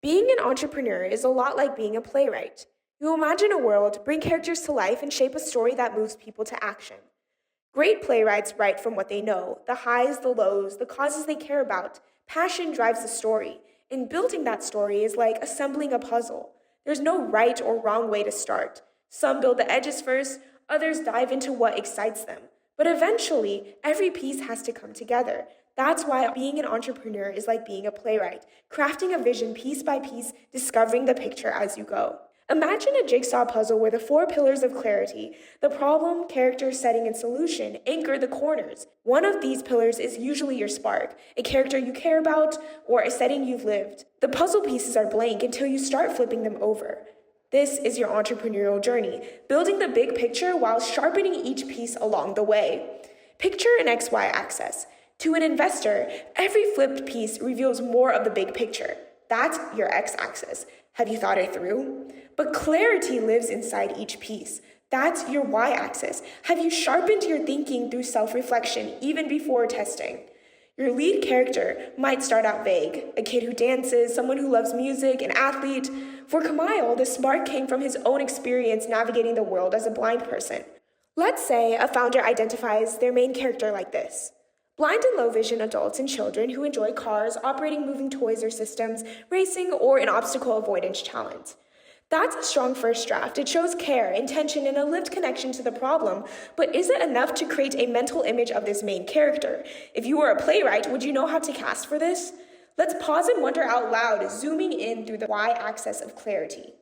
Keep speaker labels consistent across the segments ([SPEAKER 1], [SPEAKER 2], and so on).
[SPEAKER 1] Being an entrepreneur is a lot like being a playwright. You imagine a world, bring characters to life, and shape a story that moves people to action. Great playwrights write from what they know, the highs, the lows, the causes they care about. Passion drives the story, and building that story is like assembling a puzzle. There's no right or wrong way to start. Some build the edges first, others dive into what excites them. But eventually, every piece has to come together. That's why being an entrepreneur is like being a playwright, crafting a vision piece by piece, discovering the picture as you go. Imagine a jigsaw puzzle where the four pillars of clarity, the problem, character, setting, and solution, anchor the corners. One of these pillars is usually your spark, a character you care about, or a setting you've lived. The puzzle pieces are blank until you start flipping them over. This is your entrepreneurial journey, building the big picture while sharpening each piece along the way. Picture an XY axis. To an investor, every flipped piece reveals more of the big picture. That's your x-axis. Have you thought it through? But clarity lives inside each piece. That's your y-axis. Have you sharpened your thinking through self-reflection even before testing? Your lead character might start out vague, a kid who dances, someone who loves music, an athlete. For Kamil, the spark came from his own experience navigating the world as a blind person. Let's say a founder identifies their main character like this. Blind and low vision adults and children who enjoy cars, operating moving toys or systems, racing, or an obstacle avoidance challenge. That's a strong first draft. It shows care, intention, and a lived connection to the problem, but is it enough to create a mental image of this main character? If you were a playwright, would you know how to cast for this? Let's pause and wonder out loud, zooming in through the y-axis of clarity.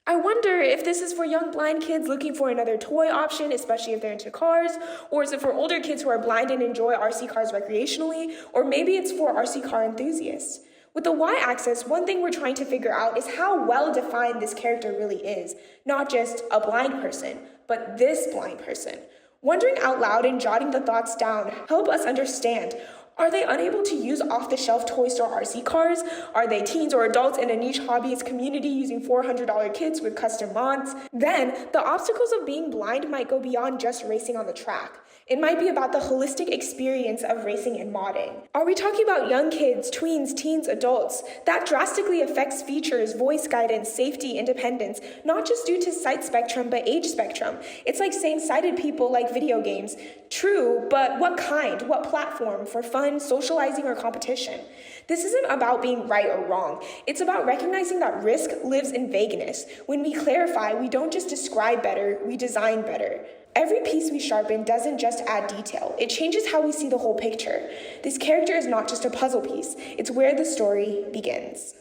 [SPEAKER 1] I wonder if this is for young blind kids looking for another toy option, especially if they're into cars, or is it for older kids who are blind and enjoy RC cars recreationally, or maybe it's for RC car enthusiasts. With the y-axis, one thing we're trying to figure out is how well-defined this character really is, not just a blind person, but this blind person. Wondering out loud and jotting the thoughts down help us understand. Are they unable to use off-the-shelf toy store RC cars? Are they teens or adults in a niche hobbyist community using $400 kits with custom mods? Then, the obstacles of being blind might go beyond just racing on the track. It might be about the holistic experience of racing and modding. Are we talking about young kids, tweens, teens, adults? That drastically affects features, voice guidance, safety, independence, not just due to sight spectrum, but age spectrum. It's like saying sighted people like video games. True, but what kind? What platform? For fun, socializing, or competition? This isn't about being right or wrong. It's about recognizing that risk lives in vagueness. When we clarify, we don't just describe better, we design better. Every piece we sharpen doesn't just add detail. It changes how we see the whole picture. This character is not just a puzzle piece. It's where the story begins.